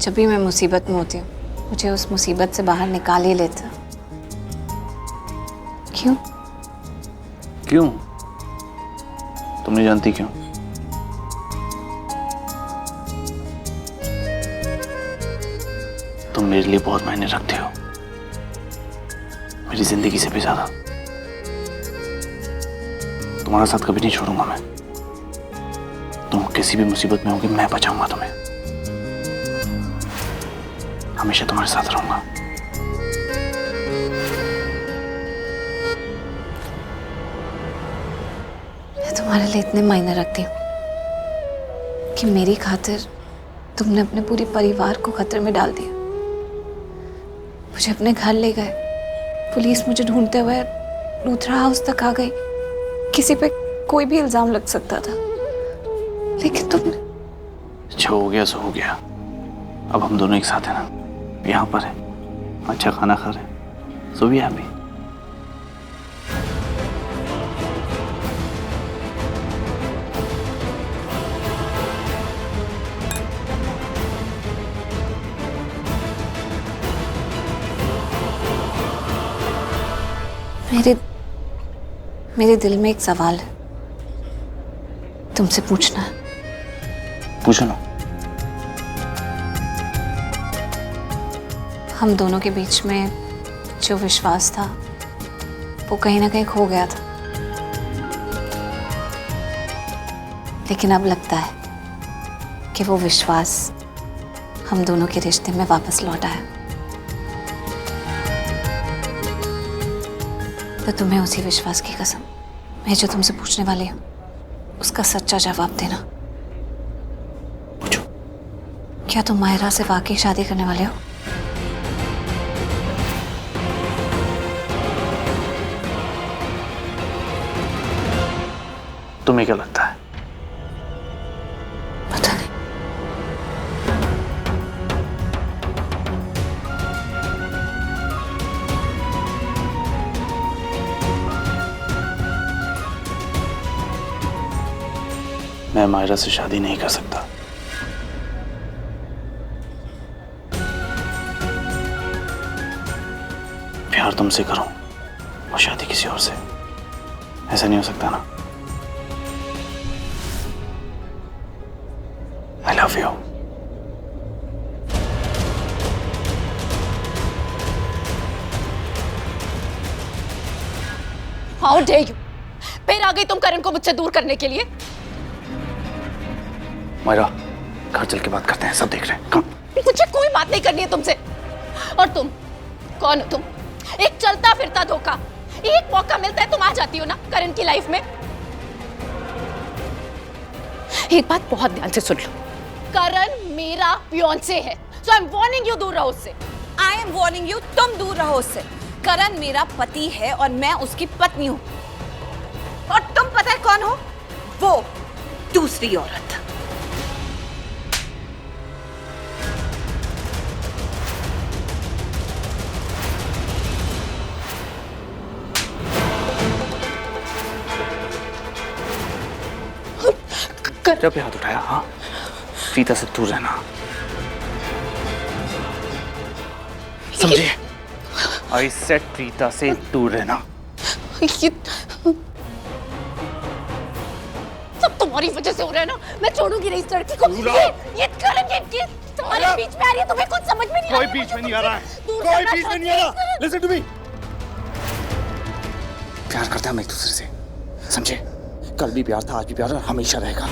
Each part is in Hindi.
जब भी मैं मुसीबत में होती हूँ मुझे उस मुसीबत से बाहर निकाल ही लेता। क्यों? क्यों? तुम नहीं जानती क्यों? तुम मेरे लिए बहुत मायने रखते हो, मेरी जिंदगी से भी ज्यादा। तुम्हारा साथ कभी नहीं छोड़ूंगा मैं। तुम किसी भी मुसीबत में होगी मैं बचाऊंगा तुम्हें, हमेशा तुम्हारे साथ रहूंगा। मैं तुम्हारे लिए इतने मायने रखती हूँ कि मेरी खातिर तुमने अपने पूरे परिवार को खतरे में डाल दिया। मुझे अपने घर ले गए, पुलिस मुझे ढूंढते हुए लूथरा हाउस तक आ गई। किसी पे कोई भी इल्जाम लग सकता था, लेकिन तुमने। अच्छा हो गया सो हो गया। अब हम दोनों एक साथ हैं ना, यहाँ पर है, अच्छा खाना खा रहे हैं, सो भी हैप्पी। मेरे दिल में एक सवाल है, तुमसे पूछना है। पूछो ना। हम दोनों के बीच में जो विश्वास था वो कहीं ना कहीं खो गया था, लेकिन अब लगता है कि वो विश्वास हम दोनों के रिश्ते में वापस लौट आया। तो तुम्हें उसी विश्वास की कसम मैं जो तुमसे पूछने वाली हूँ उसका सच्चा जवाब देना। पूछो। क्या तुम मायरा से वाकई शादी करने वाले हो? तुम्हें क्या लगता है? पता नहीं। मैं मायरा से शादी नहीं कर सकता। प्यार तुमसे करूं और शादी किसी और से, ऐसा नहीं हो सकता ना। I love you. How dare you? फिर आ गई तुम करण को मुझसे दूर करने के लिए। मायरा, घर चल के बात करते हैं, सब देख रहे हैं। कम। मुझे कोई बात नहीं करनी है तुमसे। और तुम कौन हो? तुम एक चलता फिरता धोखा। एक मौका मिलता है तुम आ जाती हो ना करण की लाइफ में। एक बात बहुत ध्यान से सुन लो, करण मेरा फियांसे है, so I'm warning you दूर रहो उससे। I am warning you, तुम दूर रहो उससे। करण मेरा पति है और मैं उसकी पत्नी हूँ। और तुम पता है कौन हो? वो दूसरी औरत। जब हाथ उठाया, हाँ, प्रीता से दूर रहना, समझे? I said प्रीता से दूर रहना। ये सब तुम्हारी वजह से हो रहा है ना। मैं छोड़ूंगी नहीं इस लड़की को। ये करण ये तुम्हारे बीच में आ रही है, तुम्हें कुछ समझ में नहीं आ रहा। कोई बीच में नहीं आ रहा है, कोई बीच में नहीं आ रहा। Listen to me। प्यार करते हैं हम एक दूसरे से, समझे? कल भी प्यार था, आज भी प्यार है, हमेशा रहेगा।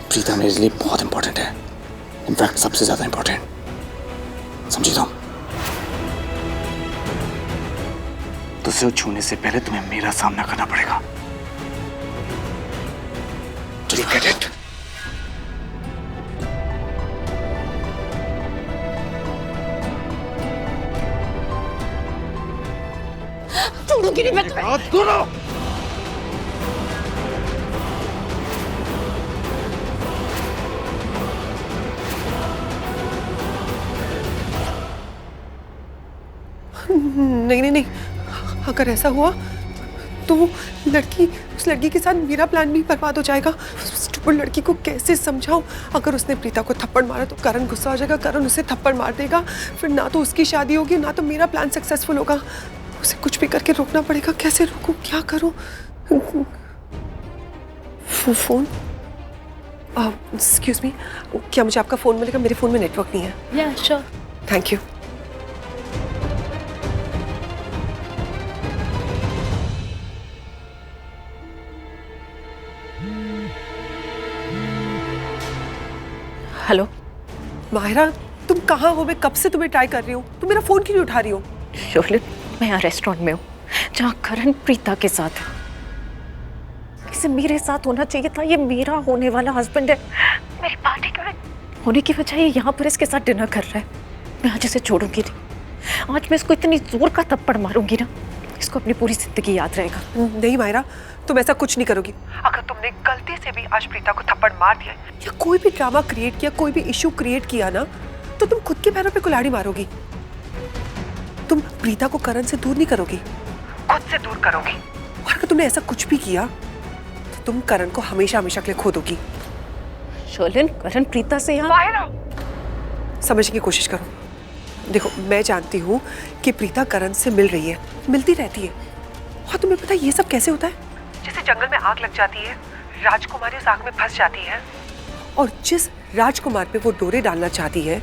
प्रीता मेरे लिए बहुत इंपॉर्टेंट है, इनफैक्ट सबसे ज्यादा इंपॉर्टेंट, समझी तुम? तो उसे छूने से पहले तुम्हें मेरा सामना करना पड़ेगा। Do you get it? छोड़ूंगी नहीं मैं तुम्हें। हाथ दूर रहो। नहीं नहीं नहीं, अगर ऐसा हुआ तो वो लड़की, उस लड़की के साथ मेरा प्लान भी बर्बाद हो जाएगा। वो लड़की को कैसे समझाऊं? अगर उसने प्रीता को थप्पड़ मारा तो करण गुस्सा हो जाएगा, करण उसे थप्पड़ मार देगा, फिर ना तो उसकी शादी होगी ना तो मेरा प्लान सक्सेसफुल होगा। उसे कुछ भी करके रोकना पड़ेगा। कैसे रोकूं, क्या करूं? फोन, एक्सक्यूज मी, क्या मुझे आपका फोन मिलेगा? मेरे फोन में नेटवर्क नहीं है। या sure. Thank you. Hello Mahira, तुम कहाँ हो? मैं कब से तुम्हें ट्राई कर रही हूँ, तुम मेरा फोन क्यों नहीं उठा रही हो? शोले, मैं यहाँ रेस्टोरेंट में हूँ जहाँ करण प्रीता के साथ है। इसे मेरे साथ होना चाहिए था, ये मेरा होने वाला हस्बैंड है। मेरी पार्टी के होने की वजह ये यहाँ पर इसके साथ डिनर कर रहा है। मैं आज इसे छोड़ूंगी नहीं। आज मैं इसको इतनी जोर का थप्पड़ मारूंगी ना, इसको अपनी पूरी जिंदगी याद रहेगा। नहीं माहिरा, तुम ऐसा कुछ नहीं करोगी। अगर तुमने गलती से भी आज प्रीता को थप्पड़ मार दिया या कोई भी ड्रामा क्रिएट किया, कोई भी इशू क्रिएट किया ना, तो तुम खुद के पैरों पे कुल्हाड़ी मारोगी। तुम प्रीता को करण से दूर नहीं करोगी, खुद से दूर करोगी। और अगर तुमने ऐसा कुछ भी किया तो तुम करण को हमेशा हमेशा के लिए खो दोगी। शोलिन, करण प्रीता से यहाँ समझने की कोशिश करो। देखो, मैं जानती हूँ कि प्रीता करण से मिल रही है, मिलती रहती है। और तुम्हें पता है ये सब कैसे होता है? जैसे जंगल में आग लग जाती है, राजकुमारी उस आग में फंस जाती है, और जिस राजकुमार पे वो डोरे डालना चाहती है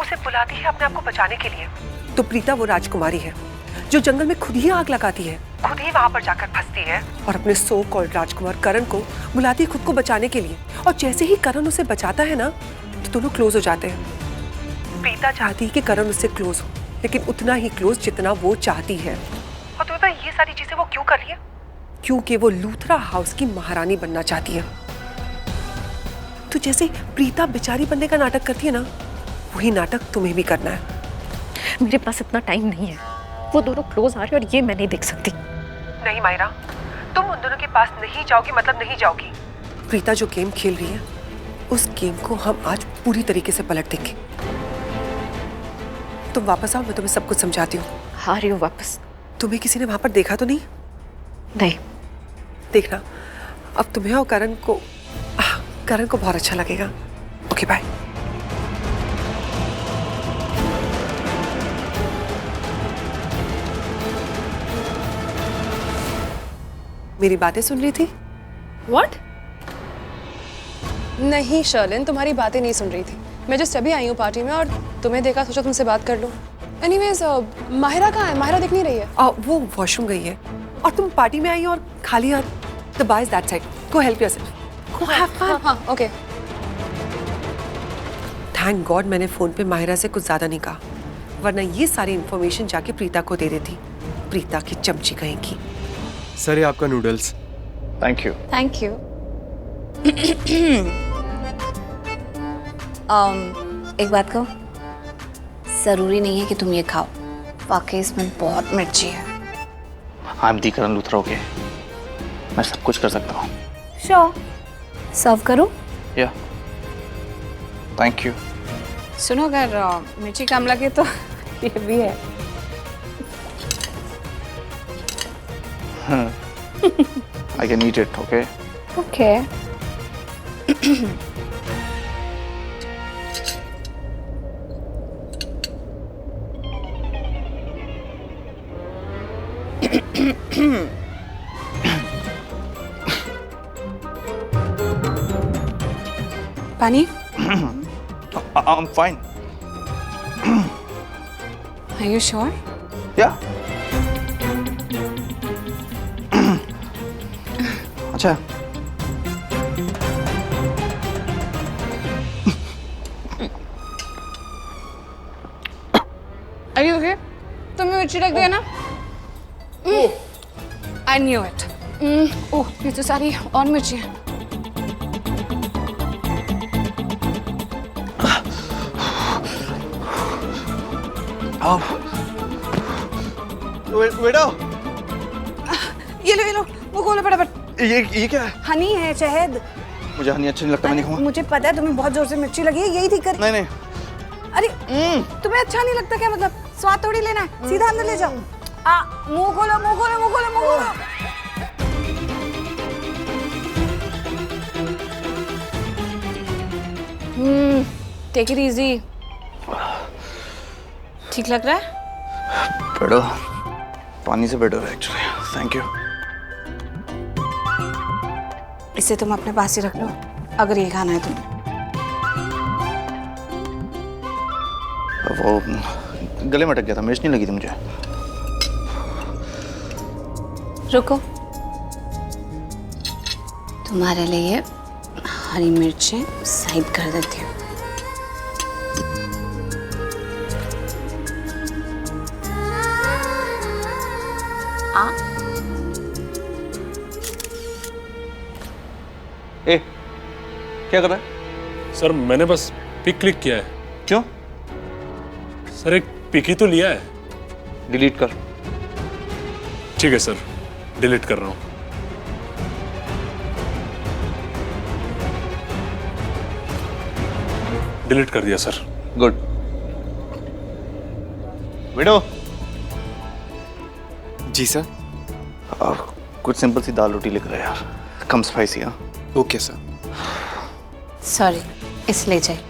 उसे बुलाती है अपने आप को बचाने के लिए। तो प्रीता वो राजकुमारी है जो जंगल में खुद ही आग लगाती है, खुद ही वहां पर जाकर फंसती है और अपने सो कॉल्ड राजकुमार करण को बुलाती है खुद को बचाने के लिए। और जैसे ही करण उसे बचाता है ना, तो दोनों क्लोज हो जाते हैं। प्रीता चाहती है कि करण उससे क्लोज हो, लेकिन उतना ही क्लोज जितना वो चाहती है। और तुम्हें पता है ये सारी चीजें वो क्यों कर रही है? क्योंकि वो लूथरा हाउस की महारानी बनना चाहती है। तो जैसे प्रीता बेचारी बनने का नाटक करती है ना, वही नाटक तुम्हें भी करना है। मेरे पास इतना टाइम नहीं है। वो दोनों क्लोज आ रहे हैं और ये मैं नहीं देख सकती। नहीं मायरा, तुम उन दोनों के पास नहीं जाओगी मतलब नहीं जाओगी। प्रीता जो गेम खेल रही है, उस गेम को हम आज पूरी तरीके से पलट देंगे। तुम वापस आओ, मैं तुम्हें सब कुछ समझाती हूँ। आ रही हूँ वापस। तुम्हें किसी ने वहां पर देखा तो नहीं? नहीं। देखना, अब तुम्हें और करण को बहुत अच्छा लगेगा। Okay bye. मेरी बातें सुन रही थी? What? नहीं शर्लिन, तुम्हारी बातें नहीं सुन रही थी। मैं जस्ट अभी आई हूँ पार्टी में और तुम्हें देखा, सोचा तुमसे बात कर लूँ। एनीवेज, माहिरा कहाँ है? माहिरा दिख नहीं रही है। वो वॉशरूम गई है और तुम पार्टी में आई हो और खाली हाथ। The bar is that side. Go help yourself. Go have fun. हाँ, ओके। थैंक गॉड मैंने फोन पे माहिरा से कुछ ज्यादा नहीं कहा, वरना ये सारी इंफॉर्मेशन जाके प्रीता को दे देती। प्रीता की चमची कहेंगी। सर, ये आपका noodles. Thank you. Thank you. एक बात कहो, जरूरी नहीं है कि तुम ये खाओ, वाकई इसमें बहुत मिर्ची है। I am the Karan Luthra, okay? मैं सब कुछ कर सकता हूँ। श्योर, सर्व करो। या, थैंक यू। सुनो, अगर मिर्ची कम लगे तो ये भी है। I can eat it, okay? Okay. पानी? I'm fine. Are you sure? Yeah. अच्छा। Are you okay? तुम्हें मिर्ची लग गई ना? I knew it. ओह, ये तो सारी और मिर्ची है। बेटा, ये लो, वो खोलो फटाफट। ये क्या है? हनी है, शहद। मुझे हनी अच्छा नहीं लगता, मैं नहीं खाऊंगा। मुझे पता है तुम्हें बहुत जोर से मिर्ची लगी है, यही ठीक कर। नहीं। अरे तुम्हें अच्छा नहीं लगता क्या? मतलब स्वाद थोड़ी लेना है, सीधा अंदर ले जाओ। मुंह खोलो। Take it easy. ठीक लग रहा है? बेटर, पानी से बेटर है एक्चुअली। Thank you. इसे तुम अपने पास ही रख लो अगर ये खाना है तुम्हें। वो गले में अटक गया था, मिर्च नहीं लगी थी मुझे। रुको, तुम्हारे लिए हरी मिर्चें साइड कर देती हूँ। ए, क्या कर रहा है? सर मैंने बस पिक क्लिक किया है। क्यों? सर एक पिक ही तो लिया है। डिलीट कर। ठीक है सर, डिलीट कर रहा हूँ। डिलीट कर दिया सर। गुड। विडो, जी सर। कुछ सिंपल सी दाल रोटी लिख रहा है यार, कम स्पाइसी। हाँ ओके सर। सॉरी, इसलिए चाहिए।